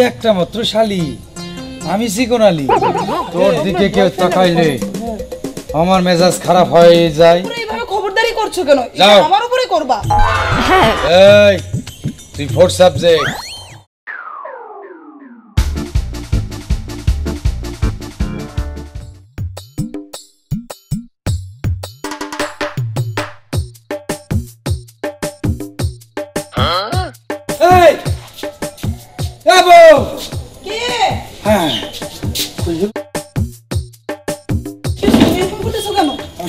একটা মাত্র শালি, আমি চিকন আলী। তোর দিকে কেউ তাকাইলে আমার মেজাজ খারাপ হয়ে যায়। এইভাবে খবরদারি করছো কেন? আমার উপরে করবা? এই তুই ফোর্থ সাবজেক্ট।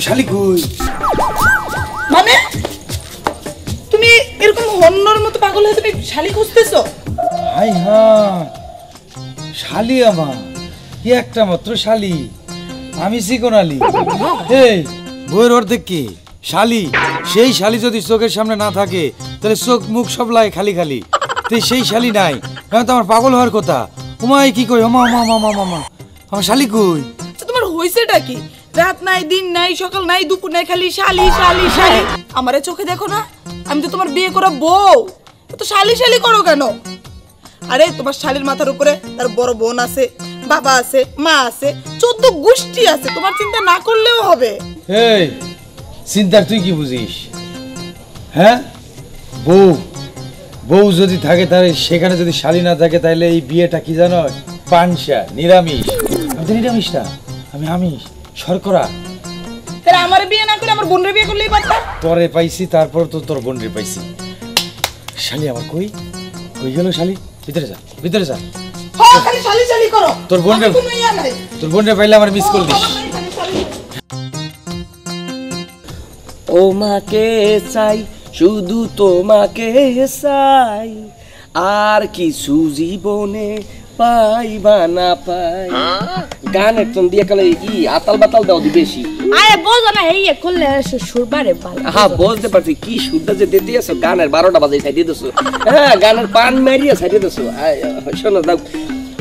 শালি কই? মানে তুমি এরকম হন্যর মতো পাগল হয়ে তুমি শালি খুঁজতেছো? হাই হ্যাঁ, শালি আমার, কি একটা মাত্র শালি, আমি চিকন আলী। এই বইয়ের অর্ধেক কি শালি? সেই শালি যদি চোখের সামনে না থাকে তাহলে চোখ মুখ সব লাগে খালি খালি। তুই সেই শালি নাই, কারণ তো আমার পাগল হওয়ার কথা। উমাই কি কই? ওমা মা মা মা মা, আমার শালি কই? তোমার হইছেটা কি? রাত নাই, দিন নাই, সকাল নাই, দুপুর নাই, খালি শালি শালি শালি। আমারে চোখে দেখো না? আমি তো তোমার বিয়ে করা বউ, তো শালি শালি করো কেন? আরে তোমার শালির মাথার উপরে তার বড় বোন আছে, বাবা আছে, মা আছে, 14 গোষ্ঠী আছে। তোমার চিন্তা না করলেও হবে। এই চিন্তার তুই কি বুঝিস? হ্যাঁ, বউ বউ যদি থাকে তাহলে সেখানে যদি শালি না থাকে তাহলে এই বিয়েটা কি জানো? পানসা, নিরামিষ। আমি তো নিরামিষ না, আমি আমিষ, শর্করা। তাহলে আমার বিয়ে না করে আমার বোনের বিয়ে করলেই পারতা। তোরে পাইছি, তারপর তো তোর বোনরে পাইছি। শালি আমার কই? কই গেল শালি? ভিতরে যা, ভিতরে যা। হ্যাঁ, খালি শালি শালি করো। তোর বোনরে পাইলে আমার মিস কল দিস। তোমাকে চাই, শুধু তোমাকে চাই, আর কিছু জীবনে পাইবা না পাই। গানের টন দিয়ে কালে কি আতাল বাতাল দাও দি বেশি। আরে বোঝো না, এই করলে সুর বাড়ে ভালো। হ্যাঁ বুঝতে পারছি, কি সুরটা যে দিতে আছো, গানের 12টা বাজে ছাইড়ে দিছো। হ্যাঁ, গানের পান মারিয়া ছাইড়ে দিছো। শোনো দাও,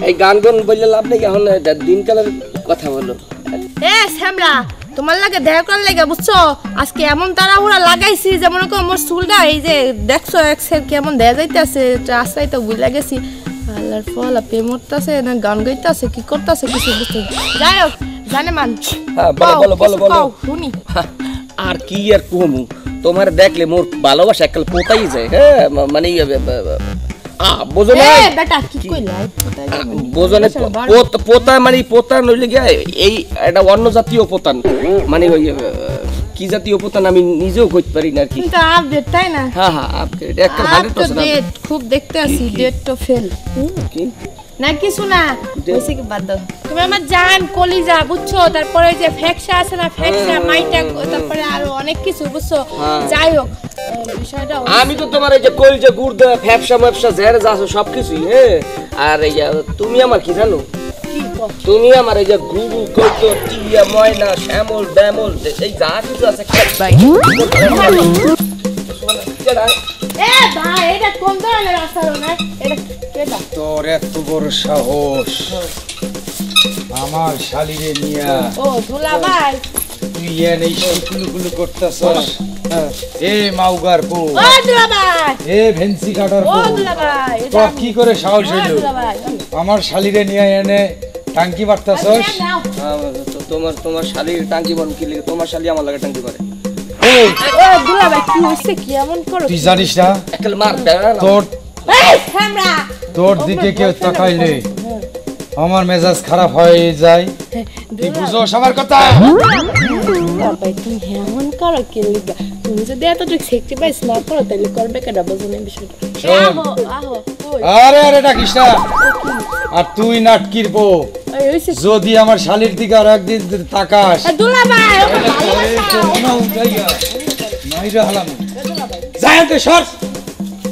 এই গান গান বললে লাভ নেই, এখন দিনকালের কথা বলো। এ শ্যামলা, তোমার লাগে দেখা করার লাগে বুঝছো, আজকে এমন তাড়াহুড়া লাগাইছি যে মনে করো মোর চুলটা এই যে দেখছো এক্সেল কেমন দেখা যাইতেছে, রাস্তায় তো ভুলে গেছি। আল্লাহর ফল আপে মরতেছে না গান গাইতেছে, কি করতেছে কিছু বুঝতে। যাই হোক, জানে মান। হ্যাঁ বলো বলো বলো বলো। শুনি আর কি আর কমু, তোমার দেখলে মোর ভালোবাসা এককাল পোতাই যায়। হ্যাঁ মানে বোঝো না বেটা, কি কইলা? বোঝো না, পোতা মানে পোতা নইলে গিয়া এই একটা অন্য জাতীয় পোতান, মানে ওই কি জাতীয় পোতান আমি নিজেও কইতে পারি না আর কি। কিন্তু আপডেট তাই না? হ্যাঁ হ্যাঁ, আপডেট একটা 100% খুব দেখতে আসি ডেট তো ফেল কি না কিছু না, হইছে কি বাদ দাও। তুমি আমার জান কলিজা বুঝছো, তারপরে যে ফ্যাকশা আছে না, ফ্যাকশা মাইটা, তারপরে আরো অনেক কিছু বুঝছো। যাই হোক, বিষয়টা আমি তো তোমার এই যে কলিজা গুড়দা ফ্যাকশা ম্যাপশা জেরে যাছো সবকিছুই। হ্যাঁ, আর এই তুমি আমার কি জানো? তুমি আমার এই যে গুরু কত টিয়া ময়না শ্যামল ব্যামল এই যা কিছু আছে ভাই। এ ভাই, এটা কোন ধরনের আচরণ? এটা কেডা? তোর এত বড় সাহস আমার শালিরে নিয়া? ও দুলা ভাই, তুই এনে কুলুকুলু করতেছস? এ মাউগার বউ, ও দুলা ভাই, এ ভেন্সি কাটার ও বউ, দুলা ভাই, তোর কি করে সাহস হইল দুলা ভাই আমার শালিরে নিয়ে এনে টাঙ্কি মারতেছস? তোমার শালির টাঙ্কি বন কি লাগে? তোমার শালি আমার লাগে টাঙ্কি করে। এই ও দুলা ভাই, কি হইছে? কি এমন করো? তুই জানিস না একল মার দেনা তোর এই আমরা তোর দিকে কেউ তাকাইলে আমার মেজাজ খারাপ হয়ে যায়। তুই বুঝোস আমার কথা? দুলা ভাই, তুমি এমন করো কি লিগা? তুমি যদি এতটুকু স্যাক্রিফাইস না করো তাহলে করবে কেডা? বুঝো না বিষয়টা। আহো আহো, ওই আরে আরে ডাকিস না। আর তুই নাটকির বউ, এই হইছে যদি আমার শালির দিকে আর একদিন তাকাস দুলা ভাই, ওকে ভালোবাসা না উঠাইয়া মাইরা হালাম যায় তো সর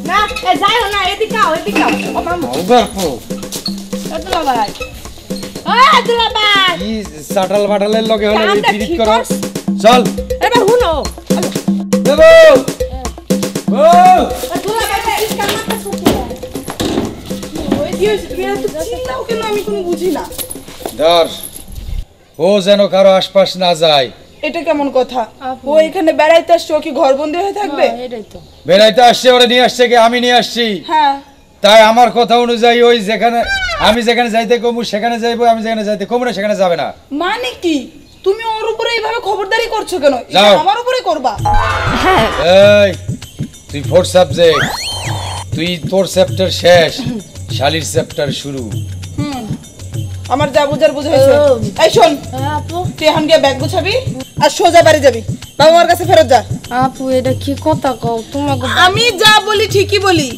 না। এ যাইও না, এদিকে আও, এদিকে আও। ও মামু, ওগর পো দুলা ভাই, ও দুলা ভাই, কি সাটাল বাটালের লগে হলো এই পিরিত ঠিক করো। করছ? চল এবার শুনো, দেব ও দুলা ভাই কি কামটা করতে? ওই দিও তুমি তো চিল্লাও কেন? আমি কোনো বুঝি না। ধর, ও যেন কারো আশপাশ না যায়। এটা কেমন কথা? ও এখানে বেড়াইতে আসছে, ও কি ঘরবন্দি হয়ে থাকবে? এটাই তো। বেড়াইতে আসছে, ওরা নিয়ে আসছে কি আমি নিয়ে আসছি? হ্যাঁ, তাই আমার কথা অনুযায়ী ওই যেখানে আমি যেখানে যাইতে কমু সেখানে যাইবো, আমি যেখানে যাইতে কমু না সেখানে যাবে না। মানে কি তুমি ওর উপরে এইভাবে খবরদারি করছো কেন? এটা যাও। আমার উপরে করবা। এই তুই 4 সাবজেক্ট, তুই তোর চ্যাপ্টার শেষ, শালির চ্যাপ্টার শুরু। আমার যা বুঝার বুঝাইছে। এই শোন, আপু তুই এখন গিয়ে ব্যাগ গুছাবি আর সোজা বাড়ি যাবি। বাবা মার কাছে ফেরত যা। আপু এটা কি কথা কও তোমাকে? আমি যা বলি ঠিকই বলি।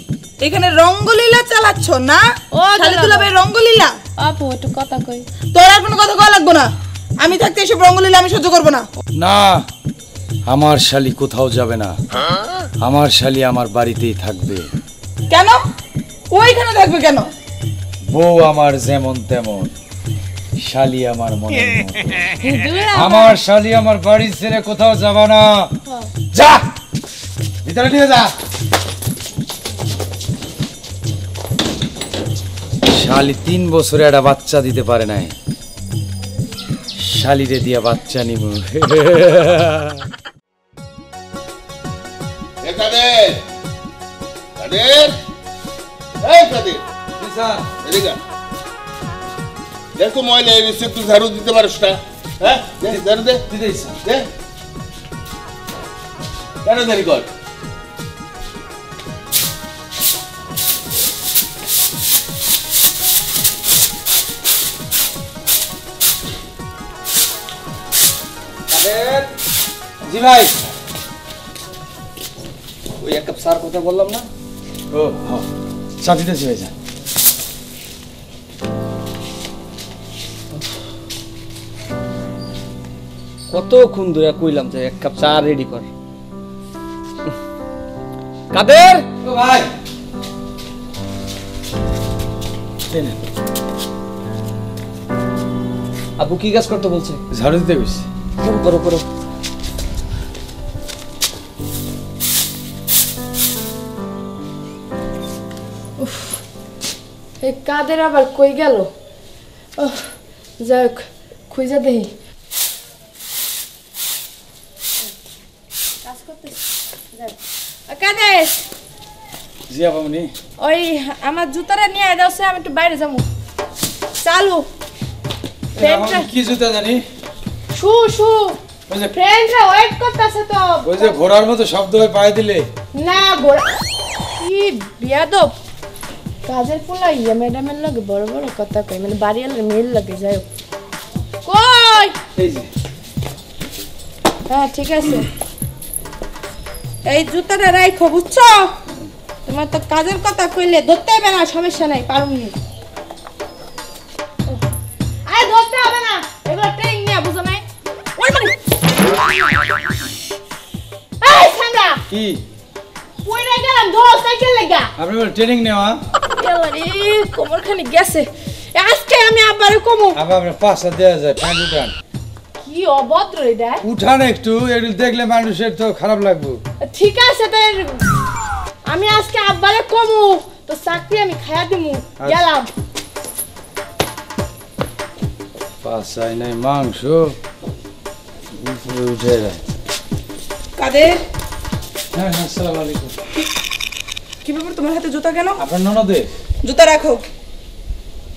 এখানে রঙ্গলীলা চালাচ্ছ না? ও, খালি চালাবো। তুলাবে রঙ্গলীলা। আপু একটু কথা কই। তোর আর কোনো কথা কওয়া লাগবে না। আমি থাকতে এসব রঙ্গলীলা আমি সহ্য করবো না। না, আমার শালি কোথাও যাবে না, আমার শালি আমার বাড়িতেই থাকবে। কেন? ওইখানে থাকবে কেন? বউ আমার যেমন তেমন, শালি আমার মনের মতো। আমার শালি আমার বাড়ি ছেড়ে কোথাও যাবে না। যা ভিতরে নিয়ে যা। শালি 3 বছরে একটা বাচ্চা দিতে পারে নাই, শালিরে দিয়া বাচ্চা নিব। কাদের কাদের এই কাদের এদিকে দেখ তো ময়লা এসে তুই ঝাড়ু দিতে পারিস না? হ্যাঁ ঝাড়ু দে দে কেন দেরি কর? জি ভাই। ওই এক কাপ চার কথা বললাম না? ও হ্যাঁ, চা দিতেছি ভাই। যা কতক্ষণ ধরে কইলাম যে এক কাপ চা রেডি কর। কাদের ও ভাই, আপু কি কাজ করতে বলছে? ঝাড়ু দিতে গেছি। করো করো। এই কাদের আবার কই গেল? যাই হোক খুঁজে দেখি। কাদের জি আপামনি। ওই আমার জুতাটা নিয়ে যাচ্ছে, আমি একটু বাইরে যাবো। চালু ফ্রেন্ডরা কি জুতা জানি? শু শু ওই যে ফ্রেন্ডরা ওয়েট করতেছে তো। ওই যে ঘোড়ার মতো শব্দ হয় পায়ে দিলে। না গোড়া কি বিয়াদব কাজের পোলা ইয়া ম্যাডামের লাগে বড় বড় কথা কই, মানে বাড়িওয়ালার মেয়ের লাগে। যাই হোক কই এই যে হ্যাঁ ঠিক আছে, এই জুতাটা রাখো বুঝছো? তোমার তো কাজের কথা কইলে ধরতে হবে না, সমস্যা নাই, পারুমনি। আরে ধরতে হবে না, এগুলো ট্রেনিং নিয়ে বুঝো নাই? ওই মানে এই সামরা কি ওই না গেলাম ধর সাইকেল লাগা। আপনি বল ট্রেনিং নেওয়া? এলারে কোমর খানি গেছে। আজকে আমি আবারও কমু। আবার আপনার পাশা দেওয়া যায়, প্যান্ট উঠান। কি অভদ্র এটা। উঠান একটু, একটু দেখলে মানুষের তো খারাপ লাগবে। ঠিক আছে তাই আমি আজকে আবারে কমু, তো চাকরি আমি খায়া দিমু। গেলাম। পাশায় নাই মাংস, উপরে উঠে যায়। কাদের, হ্যাঁ হ্যাঁ, আসসালামু আলাইকুম। কি ব্যাপার তোমার হাতে জুতা কেন? আপনার ননদে? জুতা রাখো।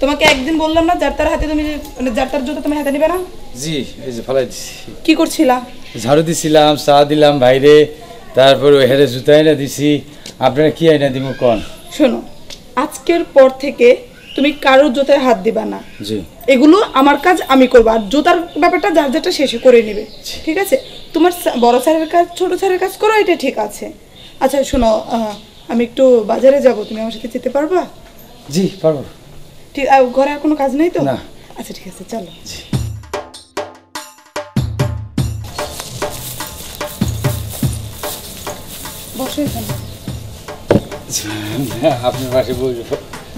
তোমাকে একদিন বললাম না যার তার হাতে তুমি মানে যার তার জুতা তুমি হাতে নিবে না? জি, এই যে ফেলাই দিছি। কি করছিলা? ঝাড়ু দিছিলাম, চা দিলাম বাইরে, তারপর ওই হেরে জুতা এনে দিছি। আপনারা কি এনে দিব কোন? শোনো, আজকের পর থেকে তুমি কারোর জুতায় হাত দিবা না। জি। এগুলো আমার কাজ আমি করবো, আর জুতার ব্যাপারটা যার যেটা শেষে করে নেবে, ঠিক আছে? তোমার বড় স্যারের কাজ ছোট স্যারের কাজ করো, এটা ঠিক আছে। আচ্ছা শোনো, আমি একটু বাজারে যাব, তুমি আমার সাথে যেতে পারবা? জি পারবো। ঠিক, ঘরে আর কোনো কাজ নেই তো? না। আচ্ছা ঠিক আছে, চলো। জি। বসো এখানে। আপনার পাশে বসবো।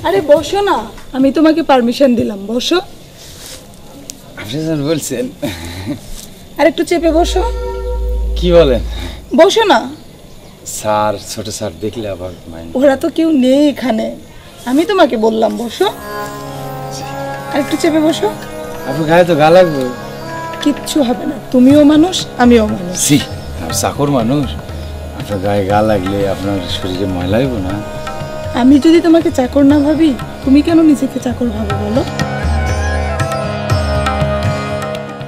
আরে বসো না, আমি তোমাকে পারমিশন দিলাম, বসো। আপনি যখন বলছেন। আর একটু চেপে বসো। কি বলেন? বসো না। স্যার, ছোট স্যার দেখলে আবার মাইন্ড। ওরা তো কেউ নেই এখানে, আমি তোমাকে বললাম বসো। আর একটু চেপে বসো। আপনার গায়ে তো গা লাগবে। কিচ্ছু হবে না, তুমিও মানুষ আমিও মানুষ। জি, আমি চাকর মানুষ, আপনার গায়ে গা লাগলে আপনার শরীরে ময়লা হইব না? আমি যদি তোমাকে চাকর না ভাবি, তুমি কেন নিজেকে চাকর ভাবো বলো?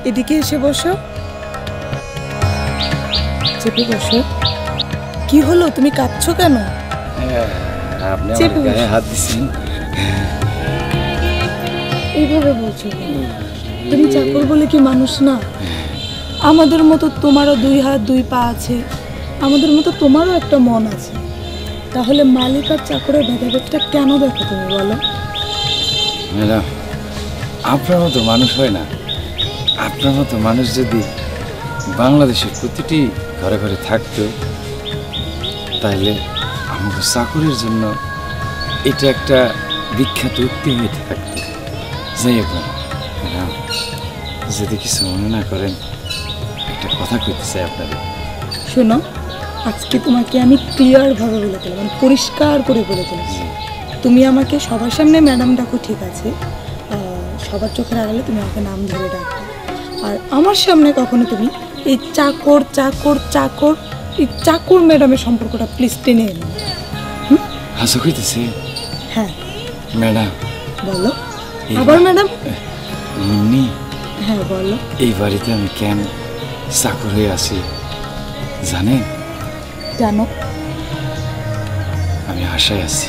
এদিকে এসে বসো, চেপে বসো। কি হলো, তুমি কাঁদছো কেন? আপনি চেপে আমার গায়ে বসো। হাত দিচ্ছেন। এইভাবে বলছো কেন? তুমি চাকর বলে কি মানুষ না? আমাদের মতো তোমারও 2 হাত 2 পা আছে, আমাদের মতো তোমারও একটা মন আছে। তাহলে মালিক আর চাকরের ভেদাভেদটা কেন দেখো তুমি বলো? ম্যাডাম, আপনার মতো মানুষ হয় না। আপনার মতো মানুষ যদি বাংলাদেশের প্রতিটি ঘরে ঘরে থাকতো, তাহলে আমাকে চাকরির জন্য এটা একটা বিখ্যাত উক্তি হয়ে থাকতো। যাই হোক ম্যাডাম, যদি কিছু মনে না করেন, একটা কথা কইতে চাই আপনাদের। শোনো, আজকে তোমাকে আমি ক্লিয়ারভাবে বলে দিলাম, মানে পরিষ্কার করে বলে দিলাম, তুমি আমাকে সবার সামনে ম্যাডাম ডাকো, ঠিক আছে, সবার চোখের আড়ালে তুমি আমাকে নাম ধরে ডাকো। আর আমার সামনে কখনো তুমি এই চাকর চাকর চাকর এই চাকর ম্যাডামের সম্পর্কটা প্লিজ টেনে এনো। হাসা কইতেছে হ্যাঁ ম্যাডাম। বলো। আবার ম্যাডাম? মুন্নি, হ্যাঁ বলো। এই বাড়িতে আমি কেন চাকর হয়ে আছি জানেন? জানো। আমি আশায় আছি।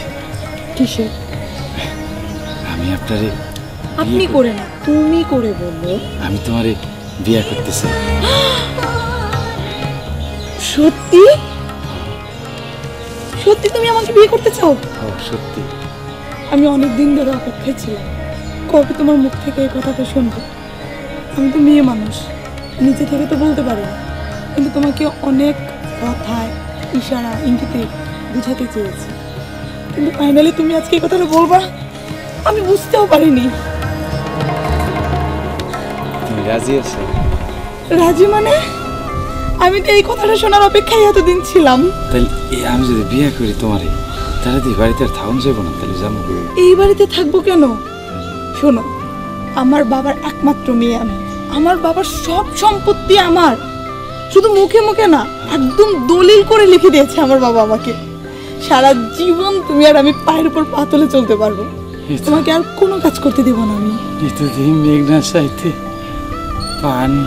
কিসে? আমি আপনারে আপনি করে না, তুমি করে বললো। আমি তোমারে বিয়ে করতে চাই। সত্যি? সত্যি তুমি আমাকে বিয়ে করতে চাও? ও সত্যি। আমি অনেক দিন ধরে অপেক্ষায় ছিলাম কবে তোমার মুখ থেকে এই কথাটা শুনবো। আমি তো মেয়ে মানুষ, নিজে থেকে তো বলতে পারি না, কিন্তু তোমাকে অনেক কথায় ইশারা ইঙ্গিতে বুঝাতে চেয়েছি, কিন্তু ফাইনালি তুমি আজকে এই কথাটা বলবা, আমি বুঝতেও পারিনি। তুমি রাজি আছো? রাজি মানে? আমি তো এই কথাটা শোনার অপেক্ষায় এতদিন ছিলাম। তাহলে আমি যদি বিয়ে করি তোমারে, তাহলে তো এই বাড়িতে আর থাকুন যাবো না, তাহলে যাবো। এই বাড়িতে থাকবো কেন? শোনো, আমার বাবার একমাত্র মেয়ে আমি, আমার বাবার সব সম্পত্তি আমার। শুধু মুখে মুখে না, একদম দলিল করে লিখে দিয়েছে আমার বাবা আমাকে। সারা জীবন তুমি আর আমি পায়ের উপর পা তুলে চলতে পারবো, তোমাকে আর কোনো কাজ করতে দেবো না আমি। এতদিন মেঘনা চাইতে পানি